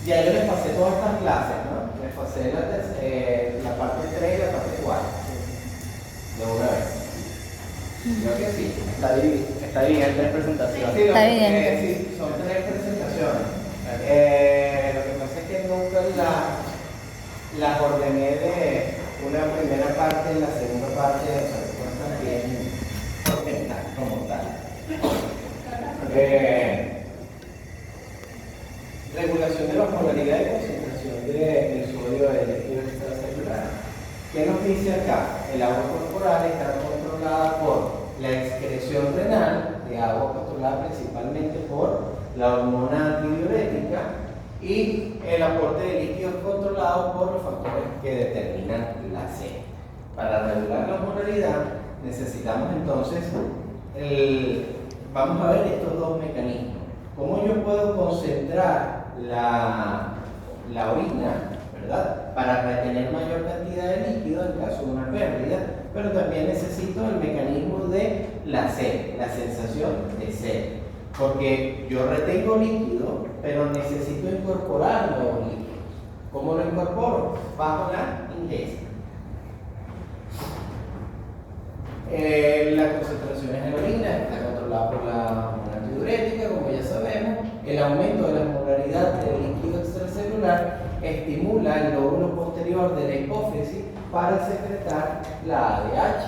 Ya yo les pasé todas estas clases, ¿no? Les pasé la parte 3 y la parte 4. De una vez. Creo que sí. Está bien en 3 presentaciones. Sí, Está bien. sí, son 3 presentaciones. Lo que pasa es que nunca las ordené de una primera parte y la segunda parte, o sea, no están bien ordenadas como tal. Regulación de la osmolaridad y concentración del sodio del líquido extracelular. ¿Qué nos dice acá? El agua corporal está controlada por la excreción renal de agua controlada principalmente por la hormona antidiurética y el aporte de líquidos controlado por los factores que determinan la sed. Para regular la osmolaridad necesitamos entonces vamos a ver estos dos mecanismos. ¿Cómo yo puedo concentrar la orina, ¿verdad?, para retener mayor cantidad de líquido en caso de una pérdida? Pero también necesito el mecanismo de la sed, la sensación de sed. Porque yo retengo líquido, pero necesito incorporar nuevos líquidos. ¿Cómo lo incorporo? Bajo la ingesta. La concentración en la orina está controlada por la hormona antidiurética, como ya sabemos. El aumento de la osmolaridad del líquido extracelular estimula el lóbulo posterior de la hipófisis para secretar la ADH,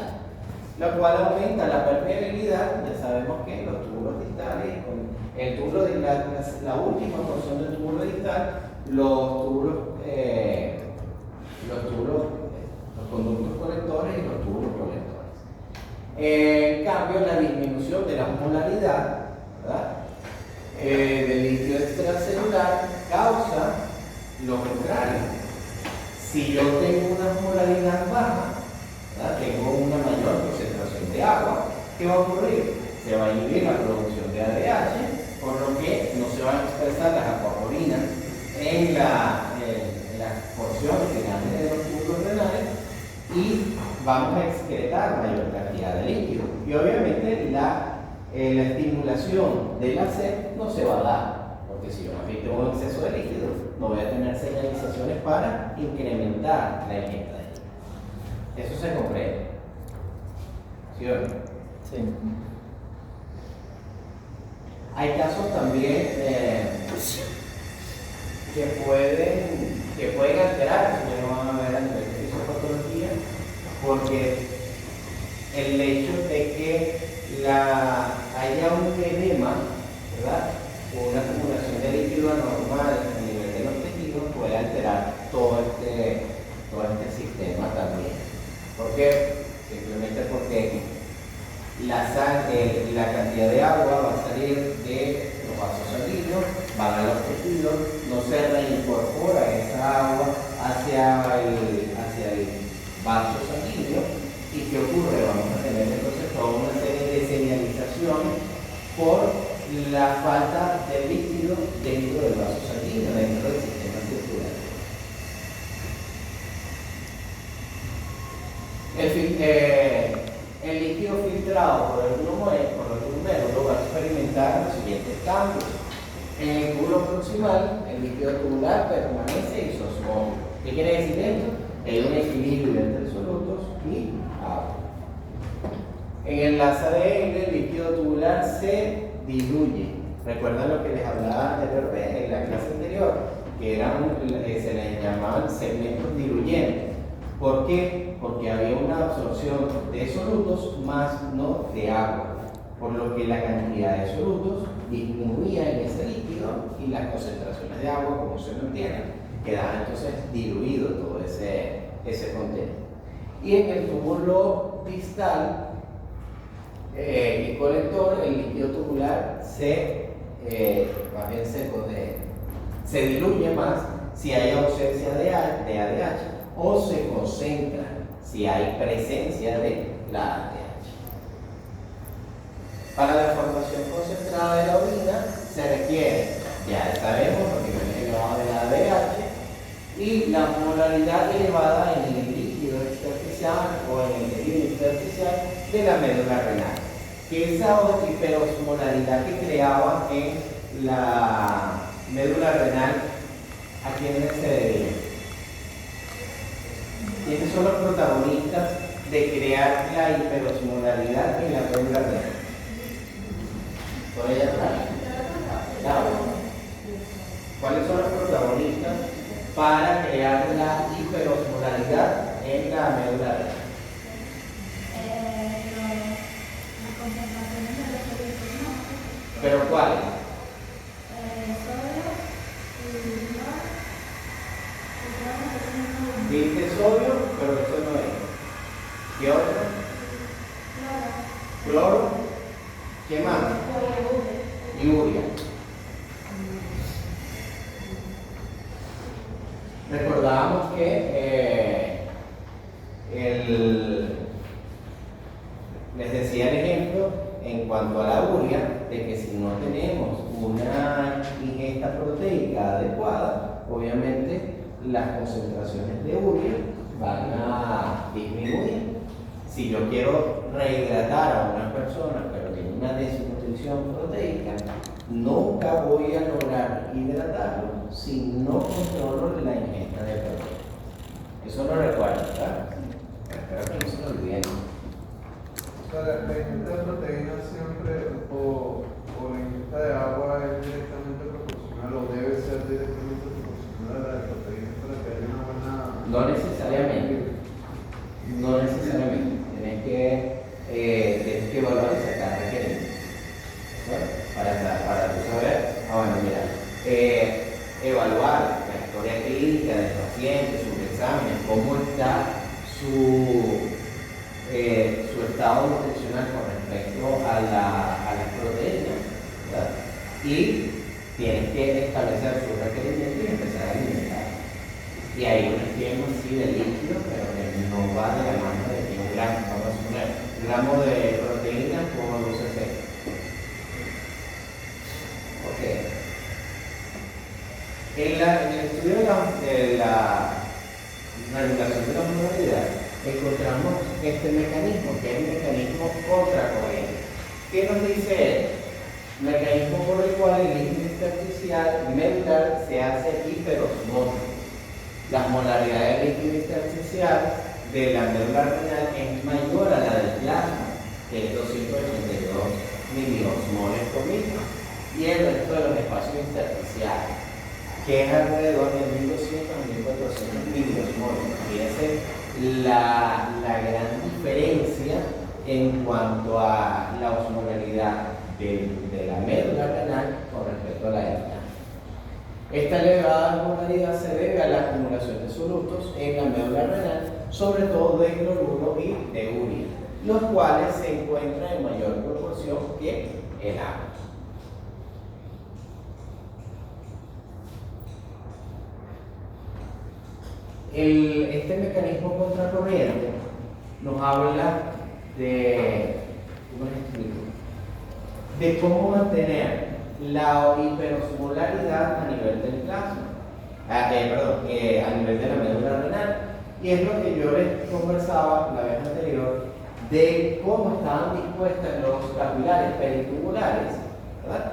la cual aumenta la permeabilidad. Ya sabemos que los túbulos distales, el túbulo de la última porción del túbulo distal, los conductos colectores y los túbulos colectores. En cambio, la disminución de la osmolaridad, ¿verdad?, del líquido extracelular causa lo contrario. Si yo tengo una osmolaridad baja, ¿verdad?, tengo una mayor concentración de agua, ¿qué va a ocurrir? Se va a inhibir la producción de ADH, por lo que no se van a expresar las acuaporinas en las porciones finales de los túbulos renales y vamos a excretar mayor cantidad de líquido. Y obviamente la estimulación de la sed no se va a dar, porque si yo me tengo un exceso de líquido, no voy a tener señalizaciones para incrementar la ingesta de líquido. Eso se comprende. ¿Sí o no? Sí. Hay casos también que pueden alterar, eso ya lo van a ver a nivel de fisiopatología, porque el hecho de que haya un edema, ¿verdad?, o una acumulación de líquido anormal a nivel de los tejidos puede alterar todo este sistema también. ¿Por qué? Simplemente porque la cantidad de agua va a salir de los vasos sanguíneos, van a los tejidos, no se reincorpora esa agua hacia el vaso sanguíneo. ¿Y qué ocurre? Vamos a tener entonces toda una serie de señalizaciones por la falta de líquido dentro del vaso sanguíneo, dentro del sistema circulatorio. El líquido filtrado por el glomérulo va a experimentar los siguientes cambios. En el túbulo proximal, el líquido tubular permanece isosmótico. ¿Qué quiere decir esto? Que hay un equilibrio entre solutos y agua. En el ADN, el líquido tubular se diluye. ¿Recuerdan lo que les hablaba anteriormente en la clase anterior? Que se les llamaban segmentos diluyentes. ¿Por qué? Porque había una absorción de solutos más no de agua, por lo que la cantidad de solutos disminuía en ese líquido y las concentraciones de agua, como se lo entiende, quedaba entonces diluido todo ese contenido. Y en el túbulo distal y colector, el líquido tubular se diluye más si hay ausencia de ADH o se concentra si hay presencia de la ADH. Para la formación concentrada de la orina se requiere, ya sabemos, los niveles elevados de la ADH y la molaridad elevada en el líquido intersticial o en el tejido intersticial de la médula renal. Que esa hiperosmolaridad que creaba en la médula renal ¿A quiénes se debe? ¿Quiénes son los protagonistas de crear la hiperosmolalidad en la médula renal? Por allá atrás. Claro. ¿Cuáles son los protagonistas para crear la hiperosmolalidad en la médula renal? Las concentraciones de los sólidos. ¿Pero cuáles? Viste sodio, pero eso no es. ¿Qué otro? Cloro. ¿Qué más? Y urea. Recordábamos que les decía el ejemplo en cuanto a la urea, de que si no tenemos una ingesta proteica adecuada, obviamente las concentraciones de urea van a disminuir. Si yo quiero rehidratar a una persona pero tiene una desnutrición proteica, nunca voy a lograr hidratarlo si no controlo la ingesta de proteína. Eso lo recuerdo, ¿verdad? Espero que no se lo olviden. La ingesta de proteínas siempre o la ingesta de agua es directamente proporcional o debe ser directamente proporcional a la de proteínas para que haya una buena... No necesariamente. No necesariamente. Tienes que evaluar y sacar requerimientos. Bueno, para tú saber, bueno, mira, evaluar la historia clínica del paciente, sus exámenes, cómo está su estado nutricional con respecto a las proteínas, ¿verdad? Y tienes que establecer sus requerimientos y empezar a alimentar. Y hay un esquema así de líquido, pero que no va de la mano de que un gramo, vamos a suponer, un gramo de proteína por UCC. Ok. En el estudio de la regulación de la osmolalidad, encontramos este mecanismo, que es el mecanismo contracorriente. ¿Qué nos dice él? Mecanismo por el cual el líquido intersticial medular se hace hiperosmótico. La osmolaridad del líquido intersticial de la médula renal es mayor a la del plasma, que es 282 miliosmoles por litro, y el resto de los espacios intersticiales, que es alrededor de 1200 a 1400 miliosmoles. Fíjense la gran diferencia en cuanto a la osmolaridad de la médula renal con respecto a la del plasma. Esta elevada osmolaridad se debe a la acumulación de solutos en la médula renal, sobre todo de cloruro y de urea, los cuales se encuentran en mayor proporción que el agua. Este mecanismo contracorriente nos habla de, ¿cómo les explico? De cómo mantener la hiperosmolaridad a nivel del plasma, a nivel de la médula renal, y es lo que yo les conversaba la vez anterior de cómo estaban dispuestas los capilares peritubulares, ¿verdad?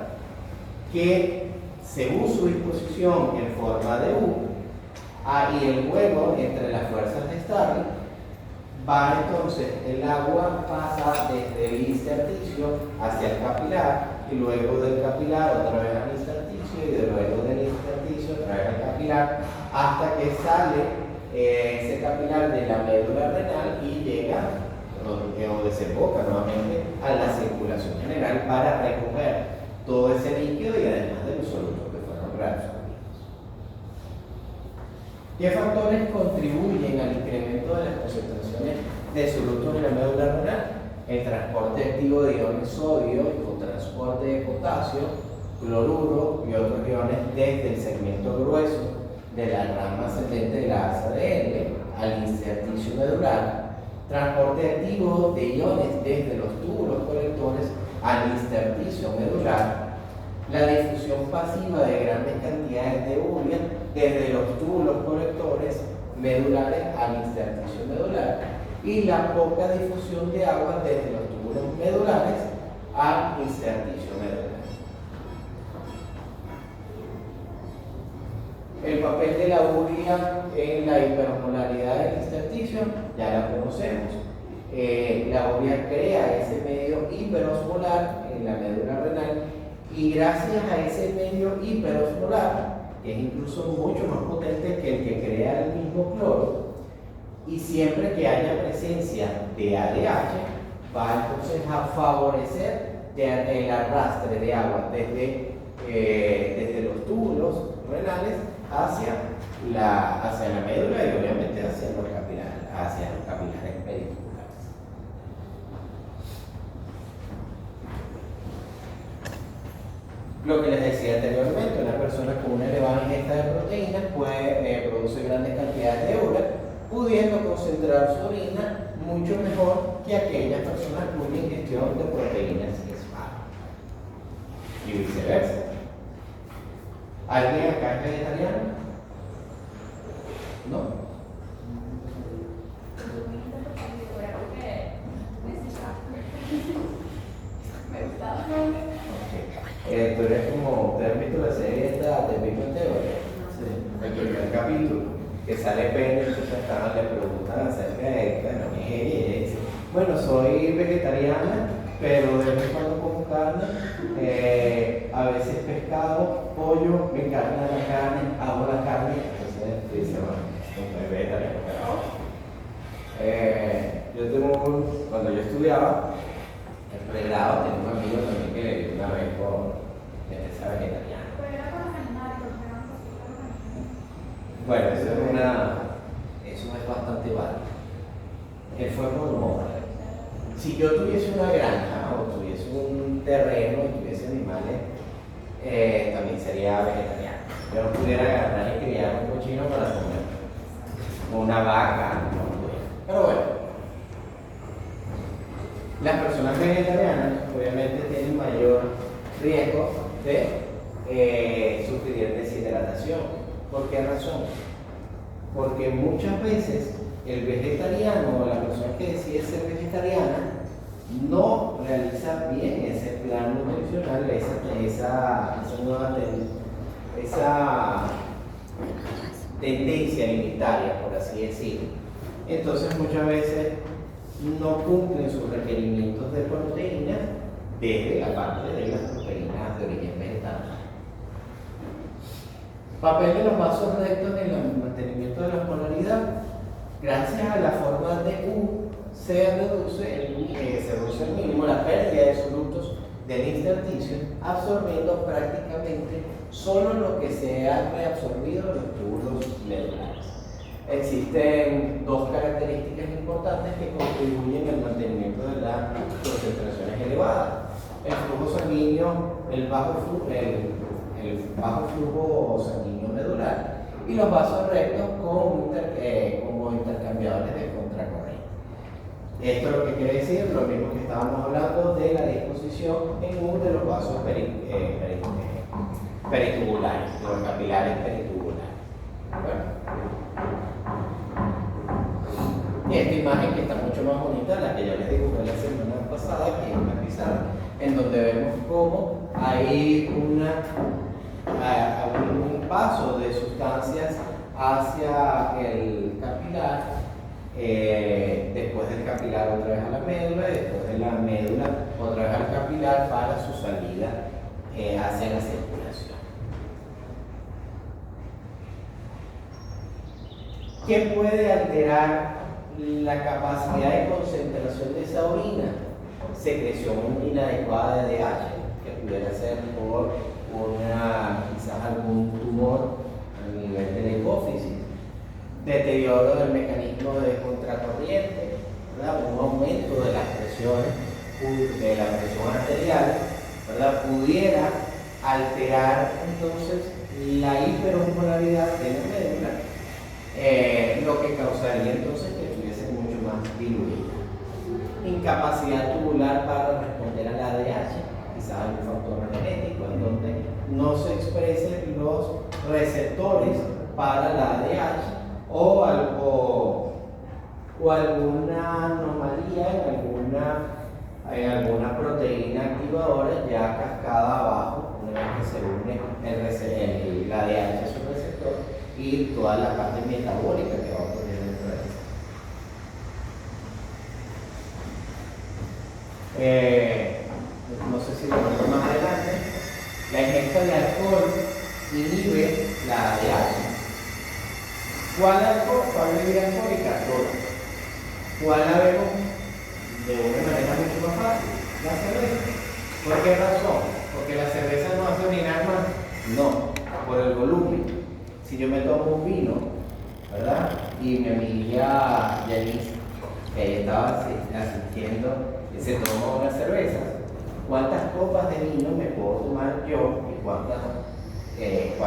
Que según su disposición en forma de U, y el juego entre las fuerzas de Starling, va entonces, el agua pasa desde el intersticio hacia el capilar, y luego del capilar otra vez al intersticio, y luego del intersticio otra vez al capilar, hasta que sale ese capilar de la médula renal y llega o desemboca nuevamente a la circulación general para recoger todo ese líquido y además de los solutos que fueron reabsorbidos. ¿Qué factores contribuyen al incremento de las concentraciones de solutos en la médula renal? El transporte activo de iones sodio y con transporte de potasio, cloruro y otros iones desde el segmento grueso de la rama ascendente de la ADN al intersticio medular, transporte activo de iones desde los túbulos colectores al intersticio medular, la difusión pasiva de grandes cantidades de urea desde los túbulos colectores medulares al intersticio medular, y la poca difusión de agua desde los túbulos medulares al intersticio medular. El papel de la urea en la hiperosmolaridad del intersticio, ya la conocemos. La urea crea ese medio hiperosmolar en la médula renal y gracias a ese medio hiperosmolar, que es incluso mucho más potente que el que crea el mismo cloro, y siempre que haya presencia de ADH, va entonces a favorecer el arrastre de agua desde los túbulos renales hacia la médula y obviamente hacia los capilares periculares. Lo que les decía anteriormente, una persona con una elevada ingesta de proteínas puede producir grandes cantidades de urea, pudiendo concentrar su orina mucho mejor que aquellas personas cuya ingestión de proteínas es baja. Y viceversa. ¿Alguien acá es vegetariano? ¿No? Me gustaba. Tú eres como, ¿te has visto la serie esta de Big Bang Theory? Sí. El primer capítulo, que sale Penny, entonces le preguntan acerca de, bueno, ella dice, bueno, soy vegetariana, pero de vez en cuando como carne, a veces pescado, pollo, me encanta la carne, amo la carne, entonces dice, bueno, no soy vegetariano, pero cuando yo estudiaba, en pregrado, tenía un amigo también que le dio una vez por defensa vegetariana. Pero era con los animales, porque eran cositas. Bueno, eso es bastante válido. Él fue por moda. Si yo tuviese una granja o tuviese un terreno y tuviese animales, también sería vegetariano. Yo no pudiera agarrar y criar un cochino para comer. Una vaca, no pudiera. Pero bueno. Las personas vegetarianas obviamente tienen mayor riesgo de sufrir deshidratación. ¿Por qué razón? Porque muchas veces el vegetariano o la persona que decide ser vegetariana no realiza bien ese plan nutricional, esa tendencia alimentaria, por así decirlo. Entonces muchas veces no cumplen sus requerimientos de proteínas desde la parte de las proteínas de origen vegetal. Papel de los vasos rectos en el mantenimiento de la osmolaridad. Gracias a la forma de U se reduce al mínimo la pérdida de solutos del intersticio, absorbiendo prácticamente solo lo que se ha reabsorbido en los túbulos medulares. Existen dos características importantes que contribuyen al mantenimiento de las concentraciones elevadas: el flujo sanguíneo, el bajo flujo sanguíneo medular y los vasos rectos como intercambiadores de contracorriente. Esto es lo que quiere decir lo mismo que estábamos hablando de la disposición en uno de los vasos peritubulares, los capilares peritubulares. Bueno. Y esta imagen, que está mucho más bonita, la que yo les dibujé la semana pasada, que es una pizarra, en donde vemos cómo hay un paso de sustancias hacia el capilar, después del capilar otra vez a la médula, y después de la médula otra vez al capilar para su salida hacia la circulación. ¿Qué puede alterar la capacidad de concentración de esa orina? Secreción inadecuada de DH, que pudiera ser por quizás algún tumor a nivel de la hipófisis, deterioro del mecanismo de contracorriente, ¿verdad? Un aumento de las presiones, de la presión arterial, ¿verdad? Pudiera alterar entonces la hiperosmolaridad de la médula, lo que causaría entonces que estuviese mucho más diluida. Incapacidad tubular para responder al ADH, quizás algún factor genético en donde no se expresen los receptores para la ADH o alguna anomalía en alguna proteína activadora ya cascada abajo, una vez que se une el ADH a su receptor, y toda la parte metabólica que va a ocurrir dentro de eso. No sé si lo vemos más adelante, la ingesta de alcohol inhibe la ADH. ¿Cuál alcohol? ¿Cuál bebida alcohólica? Todas. ¿Cuál la vemos de una manera mucho más fácil? La cerveza. ¿Por qué razón? Porque la cerveza no hace orinar más. No, por el volumen. Si yo me tomo un vino, ¿verdad? Y mi amiga Yanis, que ella estaba asistiendo, se tomó una cerveza. ¿Cuántas copas de vino me puedo tomar yo? ¿Y cuántas llega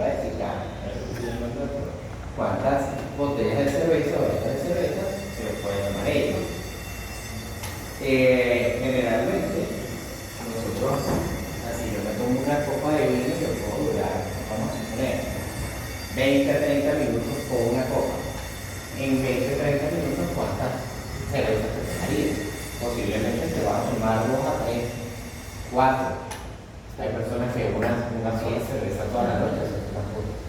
a decir cuántas botellas de cerveza o latas de cerveza se puede tomar ella? Generalmente, nosotros, así yo me tomo una copa de vino, yo puedo durar, vamos a suponer, 20 a 30 minutos con una copa. En 20 a 30 minutos, ¿cuántas cervezas te tomarías? Posiblemente te vas a tomar 2 a 3, 4. Hay personas que una sola cerveza toda la noche se toman juntas.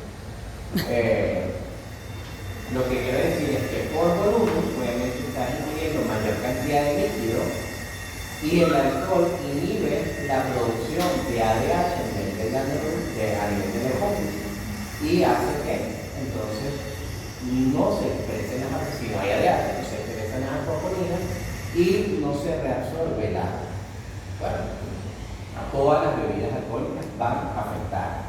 Lo que quiero decir es que por volumen pueden estar ingiriendo mayor cantidad de líquido y el alcohol inhibe la producción de ADH a nivel de la hipófisis y hace que entonces no se expresen las, si no hay ADH, no se expresan las alcoholinas y no se reabsorbe el agua. Bueno, todas las bebidas alcohólicas van a afectar,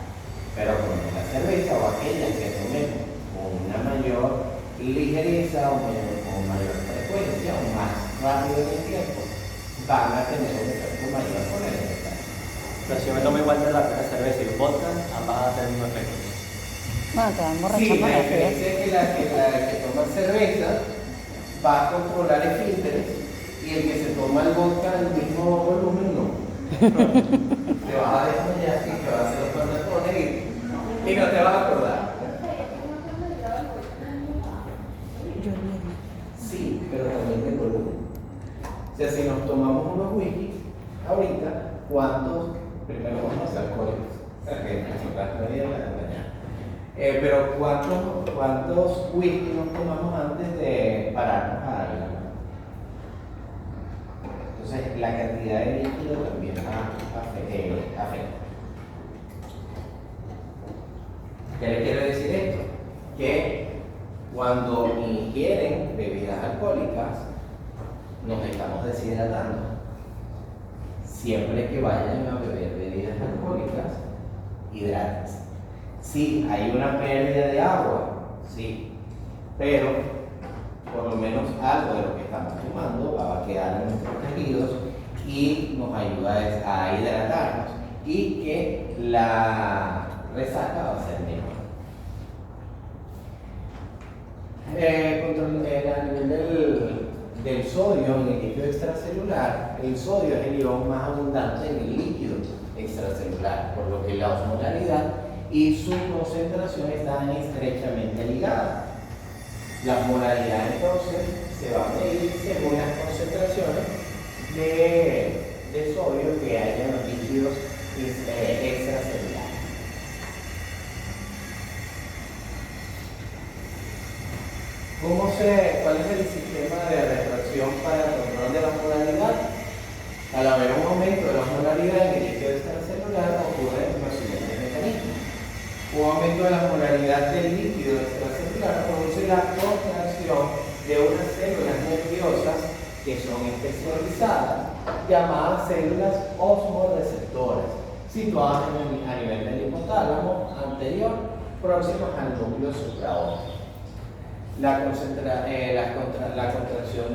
pero con la cerveza o aquellas que tomemos con una mayor ligereza o con mayor frecuencia o más rápido en el tiempo, van a tener un efecto mayor con el ingesta. Pero si yo me tomo igual de la cerveza y el vodka, ambas van a tener el mismo efecto. Bueno, te van Sí, borrachando la rápido. diferencia es que la que toma cerveza va a controlar esfínteres y el que se toma el vodka al mismo volumen no. Te vas a desmayar y te vas a hacer los pantalones y no te vas a acordar. Sí, pero también de volumen. O sea, si nos tomamos unos whisky, ahorita, ¿cuántos? Primero vamos a hacer alcohólicos. O sea, que nosotras no había la mañana. Pero ¿cuántos whisky nos tomamos antes de pararnos a ir? Entonces, la cantidad de líquido también afecta. ¿Qué le quiero decir esto? Que cuando ingieren bebidas alcohólicas, nos estamos deshidratando. Siempre que vayan a beber bebidas alcohólicas, hidrátense. Sí, hay una pérdida de agua, sí, pero por lo menos algo de lo que estamos tomando va a quedar en nuestros tejidos y nos ayuda a hidratarnos y que la resaca va a ser menor. A nivel del sodio en el líquido extracelular, el sodio es el ion más abundante en el líquido extracelular, por lo que la osmolaridad y su concentración están estrechamente ligadas. La osmolaridad entonces se va a medir según las concentraciones de sodio que hay en los líquidos extracelulares. ¿Cuál es el sistema de retracción para el control de la osmolaridad? Al haber un aumento de la osmolaridad en el líquido extracelular ocurren los siguientes mecanismos. Un aumento de la osmolaridad del líquido extracelular produce la contracción de unas células nerviosas que son especializadas, llamadas células osmoreceptoras, situadas a nivel del hipotálamo anterior, próximas al núcleo supraóptico. La contracción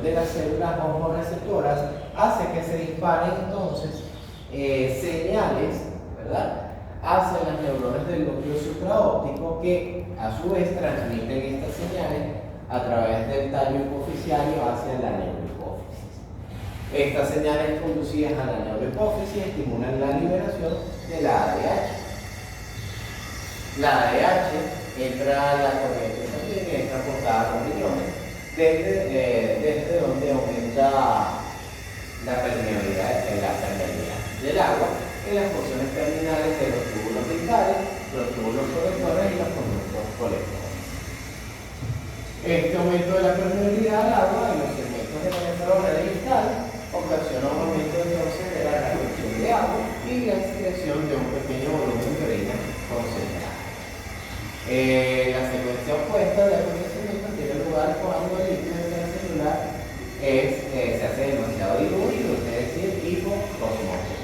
de las células osmoreceptoras hace que se disparen entonces señales, ¿verdad?, hacia las neuronas del núcleo supraóptico que a su vez transmiten estas señales a través del tallo hipofisiario hacia la neurohipófisis. Estas señales conducidas a la neurohipófisis estimulan la liberación de la ADH. La ADH entra a la corriente sanguínea, es transportada a los riñones, desde donde aumenta la permeabilidad del agua en las porciones terminales de los túbulos dentales, los túbulos colectores y los conductos Este aumento de la permeabilidad al agua en los segmentos de penetradores de cristal ocasiona un aumento entonces de la retención de agua y la excreción de un pequeño volumen de orina concentrada. La secuencia opuesta de acontecimientos tiene lugar cuando el líquido intracelular se hace demasiado diluido, es decir, hipocosmótico.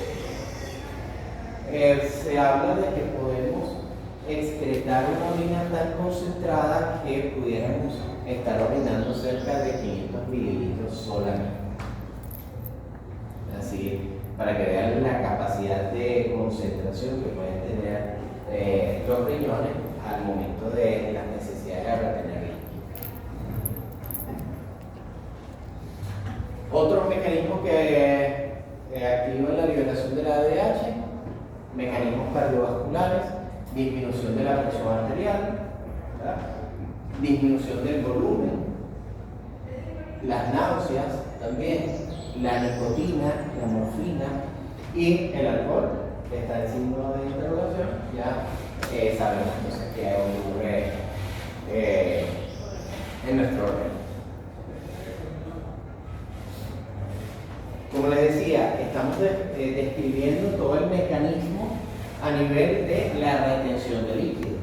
Se habla de que podemos excretar una orina tan concentrada que pudiéramos estar orinando cerca de 500 mililitros solamente. Así, para que vean la capacidad de concentración que pueden tener los riñones al momento de las necesidades de retener líquido. Otro mecanismo que activa la liberación de la ADH, mecanismos cardiovasculares, disminución de la presión arterial, ¿verdad? Disminución del volumen, las náuseas también, la nicotina, la morfina y el alcohol, que está en signo de interrogación. Ya sabemos entonces que ocurre en nuestro organismo. Como les decía, estamos describiendo todo el mecanismo a nivel de la retención de líquido,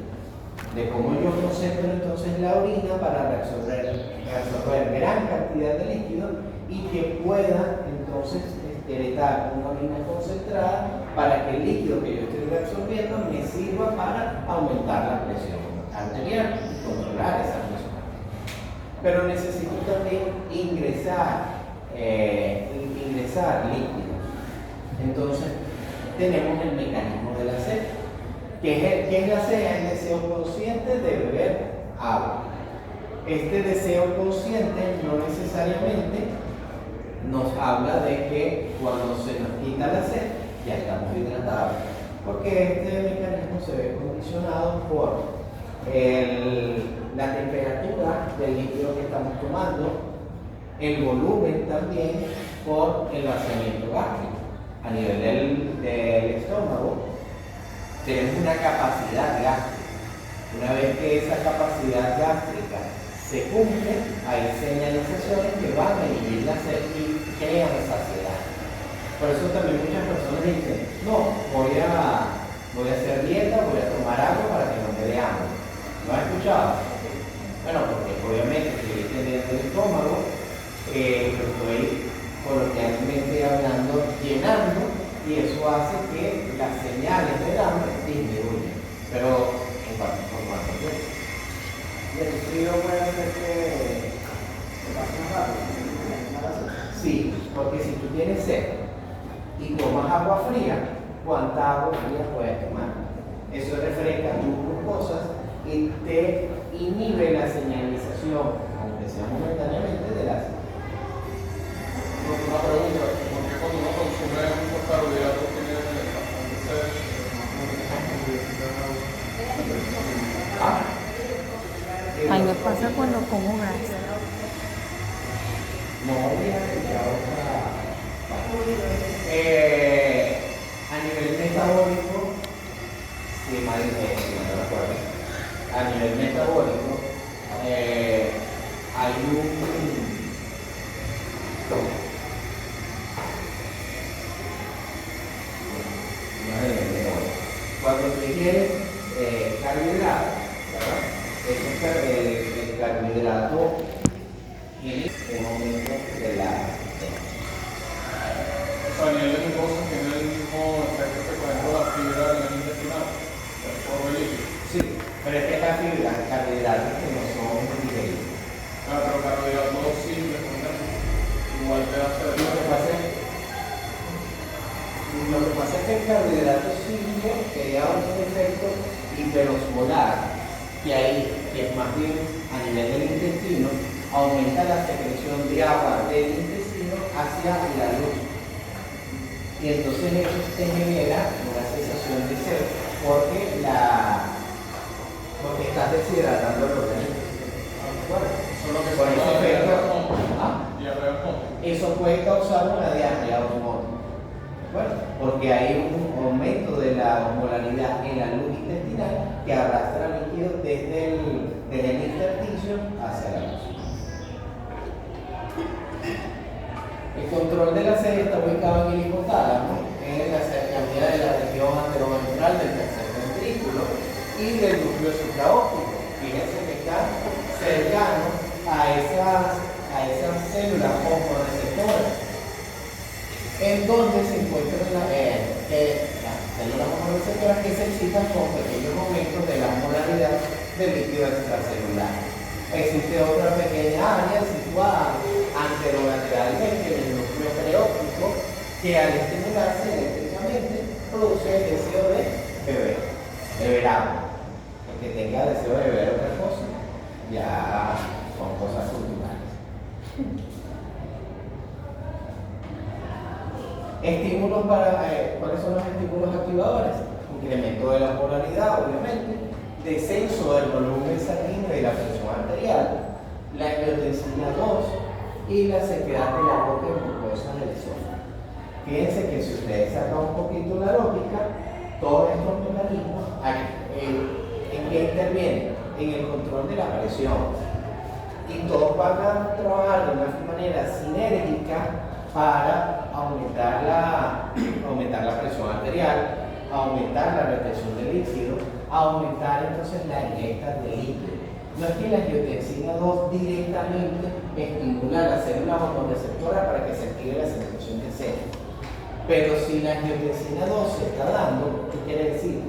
de cómo yo concentro entonces la orina para reabsorber gran cantidad de líquido y que pueda entonces excretar una orina concentrada para que el líquido que yo estoy reabsorbiendo me sirva para aumentar la presión arterial y controlar esa presión arterial. Pero necesito también ingresar líquidos. Entonces tenemos el mecanismo de la sed. ¿Qué es la sed? Es el deseo consciente de beber agua. Este deseo consciente no necesariamente nos habla de que cuando se nos quita la sed ya estamos hidratados, porque este mecanismo se ve condicionado por la temperatura del líquido que estamos tomando, el volumen también por el vaciamiento gástrico. A nivel del estómago tenemos una capacidad gástrica. Una vez que esa capacidad gástrica se cumple, hay señalizaciones que van a inhibir la sed y crean saciedad. Por eso también muchas personas dicen, no, voy a hacer dieta, voy a tomar agua para que no me dé hambre. ¿Lo has escuchado? Bueno, porque obviamente estoy teniendo el estómago, lo estoy coloquialmente hablando, llenando, y eso hace que las señales del hambre disminuyan. Pero en cuanto a ¿Y el frío puede hacer que pase más rápido? sí, porque si tú tienes sed y tomas agua fría, ¿cuánta agua fría puedes tomar? Eso refresca tus glucosas y te inhibe la señalización, aunque sea momentáneamente, de la sed. Una pregunta, ¿por qué cuando uno consume muchos carbohidratos tiene bastante sed? A mí me pasa cuando como grasa. No, a nivel metabólico, sí, no me acuerdo. A nivel metabólico, hay cuando tú quieres carbohidratos, ¿verdad? El carbohidrato tiene un aumento de la O sea, a nivel de glucosa tiene el mismo efecto que por ejemplo la fibra en el intestinal, el polvo líquido. sí, pero es que estas fibras, carbohidratos que no son digeridos. Claro, pero carbohidratos simples, por ejemplo, igual te da sed. Lo que pasa es que el carbohidrato simple crea un efecto hiperosmolar, que es más bien a nivel del intestino, aumenta la secreción de agua del intestino hacia la luz. Y entonces eso te genera una sensación de sed, porque estás deshidratando el organismo. Bueno, Solo que por ese efecto, diarrea osmótica. eso puede causar una diarrea osmótica. Bueno, porque hay un aumento de la osmolaridad en la luz intestinal que arrastra líquido desde el intersticio hacia la luz. control de la sed está ubicado en el hipotálamo, en la cercanía de la región anteroventral del tercer ventrículo y del núcleo supraóptico. Fíjense que está cercano a esas células homoreceptoras, en donde se encuentran las células homoreceptoras que se excitan con pequeños aumentos de la molaridad del líquido extracelular. Existe otra pequeña área situada anterolateralmente en el núcleo preóptico que al estimularse eléctricamente produce el deseo de beber agua. El que tenga deseo de beber otra cosa ya son cosas culturales. Estímulos ¿cuáles son los estímulos activadores? Incremento de la polaridad, obviamente, descenso del volumen sanguíneo y la presión arterial, la angiotensina 2 y la sequedad de la boca y mucosa del esófago. Fíjense que si ustedes sacan un poquito la lógica, todos estos mecanismos, ¿en qué intervienen? En el control de la presión. Y todos van a trabajar de una manera sinérgica para aumentar la presión arterial, aumentar la retención de líquido, aumentar entonces la ingesta de líquido. No es que la angiotensina 2 directamente estimula las células homoreceptoras para que se active la sensación de sed. Pero si la angiotensina 2 se está dando, ¿qué quiere decir?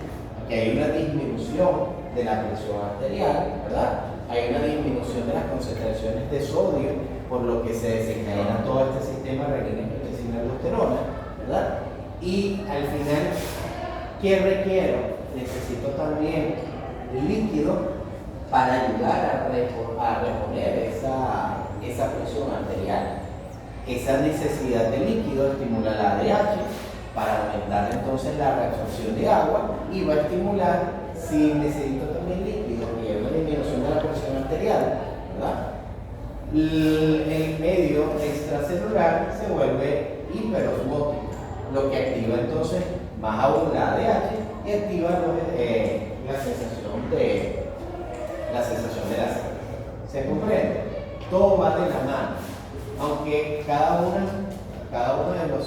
Que hay una disminución de la presión arterial, ¿verdad? Hay una disminución de las concentraciones de sodio, por lo que se desencadena todo este sistema renina-angiotensina-aldosterona, ¿verdad? Y al final, ¿qué requiero? Necesito también líquido para ayudar a reponer esa presión arterial. Esa necesidad de líquido estimula la ADH para aumentar entonces la reabsorción de agua y va a estimular, si necesito también líquido y hay una disminución de la presión arterial, ¿verdad? El medio extracelular se vuelve hiperosmótico, lo que activa entonces más aún la ADH y activa la sensación de la sed. ¿Se comprende? Todo va de la mano, aunque cada uno de los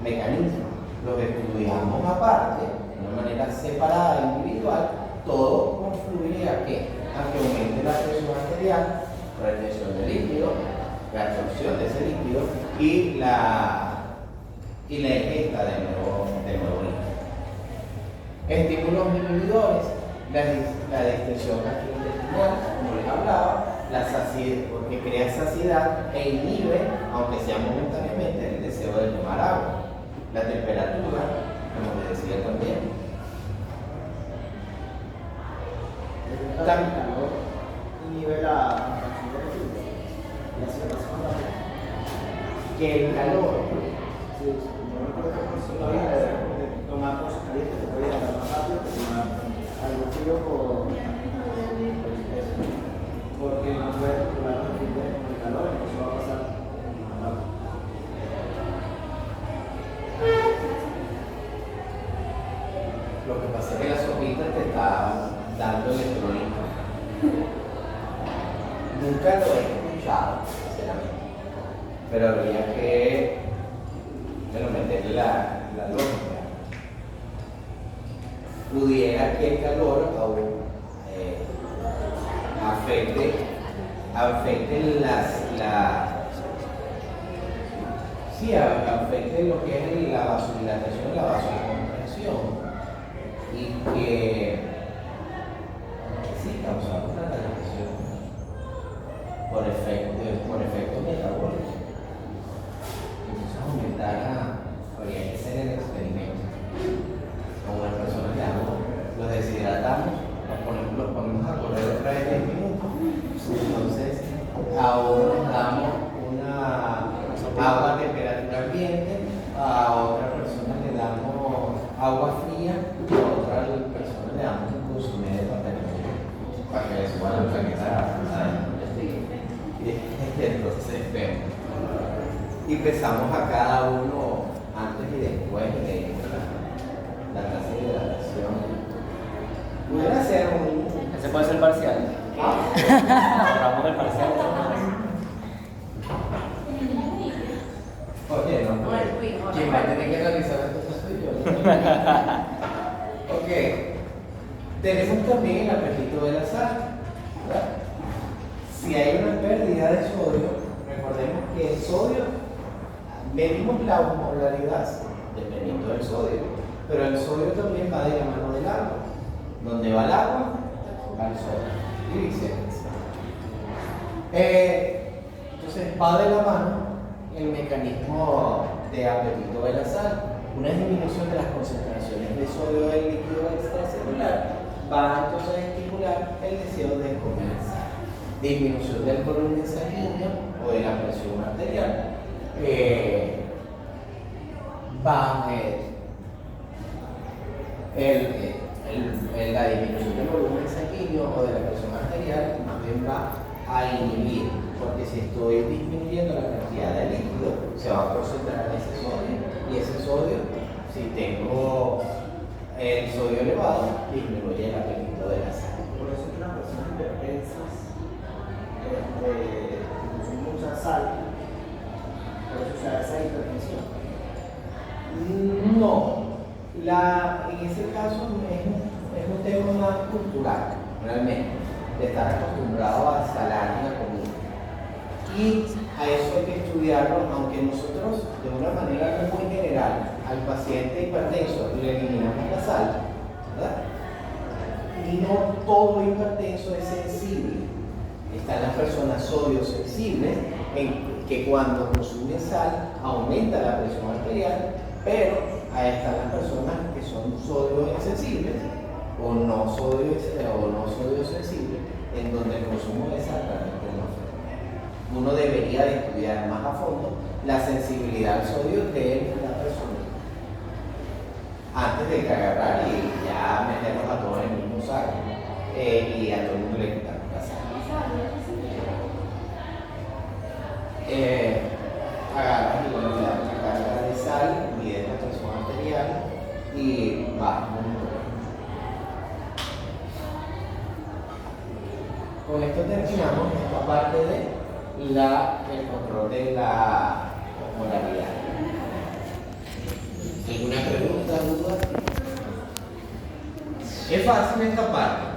mecanismos los estudiamos aparte, de una manera separada, individual, todo confluye a que aumente la presión arterial, retención de líquido, la absorción de ese líquido y la ingesta de nuevo líquido. Estímulos inhibidores, la distensión gastrointestinal, como les hablaba, la saciedad, porque crea saciedad e inhibe, aunque sea momentáneamente, el deseo de tomar agua. La temperatura, como les decía también. El calor inhibe la contracción de líquido y así la presión rápida. Que el calor, Sí, yo recuerdo que por si de tomar cosas calientes te puede llegar más rápido que tomar algo frío porque no puedes controlar los líquidos con el calor, entonces va a pasar más rápido. lo que pasa es que la sopita te está dando electrolito. Nunca lo he escuchado, sinceramente. Pero habría que meterle la lógica. Pudiera que el calor aún afecte afecte lo que es la vasodilatación, la vasoconstricción, y que sí causa una dilatación por efecto metabólico. Entonces habría que hacer el experimento. Como las personas que los deshidratamos, los ponemos a correr otra vez 10 minutos, entonces ahora nos damos una agua a temperatura ambiente, a otra persona le damos agua fría, a otra persona le damos un consumidor de papel para que le suba la plaqueta. Entonces vemos y pesamos a cada uno antes y después de la tasa de hidratación. Pudiera ser Ese puede ser parcial. Probamos el parcial. Ok. Tenemos también el apetito de la sal, ¿verdad? Si hay una pérdida de sodio, recordemos que el sodio, medimos la osmolaridad dependiendo del sodio, pero el sodio también va de la mano del agua. Donde va el agua, va el sodio, y viceversa. Entonces va de la mano el mecanismo de apetito de la sal. Una disminución de las concentraciones de sodio del líquido extracelular va entonces a estimular el deseo de comer sal. Disminución del volumen sanguíneo o de la presión arterial la disminución del volumen sanguíneo o de la presión arterial más bien va a inhibir, porque si estoy disminuyendo la cantidad de líquido, se va a concentrar en ese sodio, y ese sodio, si tengo el sodio elevado, disminuye el apetito de la sal. Por eso es que las personas hipertensas consumen mucha sal, por eso se da esa hipertensión. No, en ese caso es un tema más cultural, realmente, de estar acostumbrado a salar la comida. Y a eso hay que estudiarlo, aunque nosotros, de una manera muy general, al paciente hipertenso le eliminamos la sal, ¿verdad? Y no todo hipertenso es sensible. Están las personas sodio sensibles, que cuando consumen sal aumenta la presión arterial, pero ahí están las personas que son sodio insensibles o no sodio sensibles, en donde el consumo de sal realmente no afecta. Uno debería de estudiar más a fondo la sensibilidad al sodio de la persona antes de agarrar y ya meternos a todos en el mismo saco y a todo el mundo le quitamos la sal. Agarras y le das una carga de sal, mides la presión arterial y vas monitoreando. Con esto terminamos esta parte de el control de la osmolaridad. ¿Alguna pregunta, duda? Es fácil esta parte.